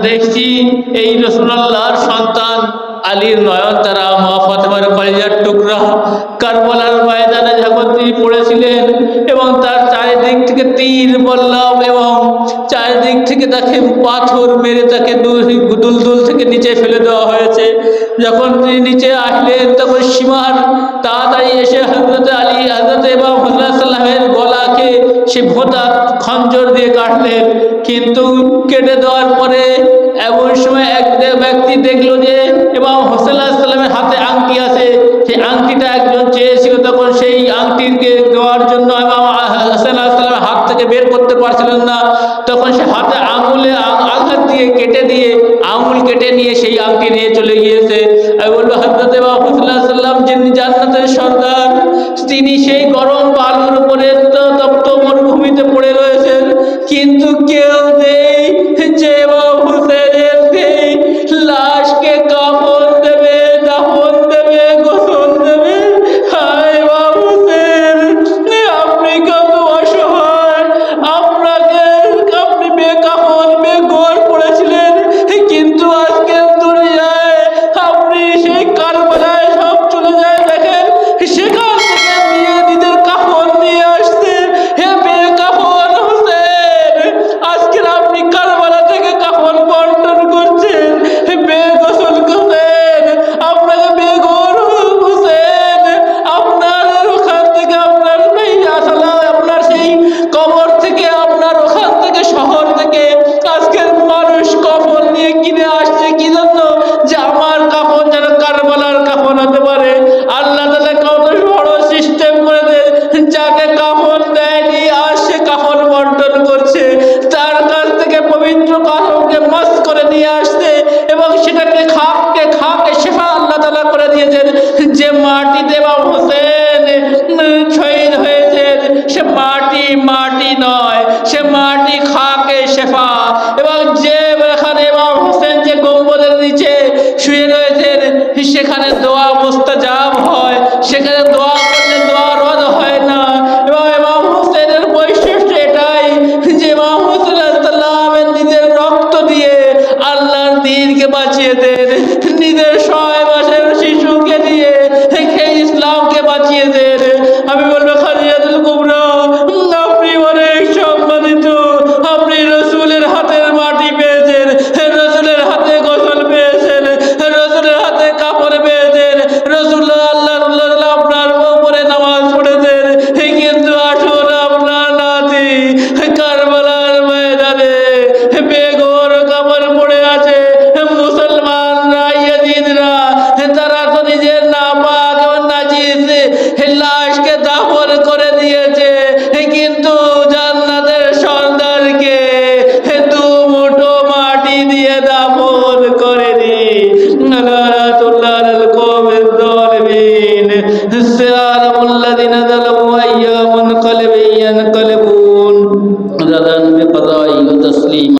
দেখছি এই রাসূলুল্লাহর সন্তান আলীর নয়নতারা, মা ফাতেমার কলিজার টুকরা কারবালার ময়দানে যখন তিনি পড়েছিলেন এবং তার চারিদিক থেকে তীর বল্লম এবং চারিদিক থেকে তাকে পাথর মেরে তাকে দুলদুল থেকে নিচে ফেলে দেওয়া হয়েছে। যখন তিনি নিচে আসলেন তখন সীমার তাড়াতাড়ি এসে হযরত আলী হযরত ইমাম হুসাইন সাল্লামের গলাকে সে ভোঁতা খঞ্জর দিয়ে কাটলেন, কিন্তু কেটে দেওয়ার পরে এমন সময় এক ব্যক্তি দেখলো যে ইমাম হোসেন আলাইহিসসালামের হাতে আংটি আছে, সেই আংটিটা একজন চেয়েছিল, তখন সেই আংটিকে দেওয়ার জন্য ইমাম হোসেন আলাইহিসসালামের হাত থেকে বের করতে পারছিলেন না, তখন সে হাতে আঙুলে আঘাত দিয়ে কেটে দিয়ে আঙুল কেটে নিয়ে সেই আংটি নিয়ে চলে গিয়েছে। আমি বলবো হযরত ইমাম হোসেন আলাইহিসসালাম যিনি জান্নাতের সর্দার, তিনি সেই গরম বালুর উপরে তপ্ত মরুভূমিতে পড়ে রয়েছেন, কিন্তু কেউ নেই যে ইমাম হোসেনের সেই লাশকে কাফন দেবে, দাফন দেবে, গোসল দেবে। হায় ইমাম হোসেন, আপনি কত অসহায়, আপনি বেকাফন বেঘর পড়েছিলেন, কিন্তু আজকের দুনিয়ায় আপনি সেই কারবালায় সব চলে যায় দেখেন, সেখান থেকে নিয়ে নিজের কাফন নিয়ে আসছে। হে বেকাফন হোসেন, আজকের আপনি কারবালা থেকে কাফন বন্টন করছেন। হে বেগোসল হোসেন, আপনাকে বেঘর হোসেন, আপনার ওখান থেকে আপনার আপনার সেই কবর থেকে, আপনার ওখান থেকে শহর থেকে আজকের মানুষ কাফন নিয়ে কিনে আসছে কি জন্য? যে আমার কাফন যেন কারবালার কাফন হতে পারে। আল্লাহ তাআলা কত বড় সিস্টেম করে দেয়, যাকে কাফন দেয়নি আর সে কাফন বন্টন করছে, তার কাছ থেকে পবিত্র কাফনকে মাস করে নিয়ে আসছে এবং সেটাকে খাকে শেফা আল্লাহ তাআলা করে দিয়েছেন। যে মাটিতে ইমাম হোসেন শহীদ হয়েছেন সে মাটি নয়, সে মাটি খাকে শেফা। এবং যে এখানে ইমাম হোসেন যে গম্বুজের নিচে শুয়ে রয়েছেন সেখানে দোয়া মুস্তাজাব হয়, সেখানে দোয়া করলে দোয়া রদ হয় না। এবং ইমাম হোসেনের বৈশিষ্ট্য এটাই যে ইমাম হোসেন আলাইহিসসালামের নিজের রক্ত দিয়ে আল্লাহর দ্বীনকে বাঁচিয়ে দেন, নিজের 6 মাসের শিশুকে দিয়ে ইসলামকে বাঁচিয়ে দেন। আমি বলবো খাদিজাতুল কুবরা, আপনি অনেক সম্মানিত, আপনি রাসূলের হাতের মাটি পেয়েছেন, রাসূলের হাতে গোসল পেয়েছেন, রাসূলের হাতে কাপড় পেয়েছেন, রাসূলুল্লাহ আল্লাহ আপনার উপরে নামাজ পড়েছেন, কিন্তু আসুন আপনার নাতি কারবালার ময়দানে বেঘর কাপড় পড়ে আছে। মুসলমানরা ইয়াজিদরা তারা তো নিজের নাপাক এবং নাজিস লাশকে দাফন করে দিয়েছে, কিন্তু জান্নাতের সর্দারকে 2 মুঠো মাটি দিয়ে দাফন করেনি। লানাতুল্লাহ আলাল কওমিজ যালিমিন। সিরাতুল্লাযিনা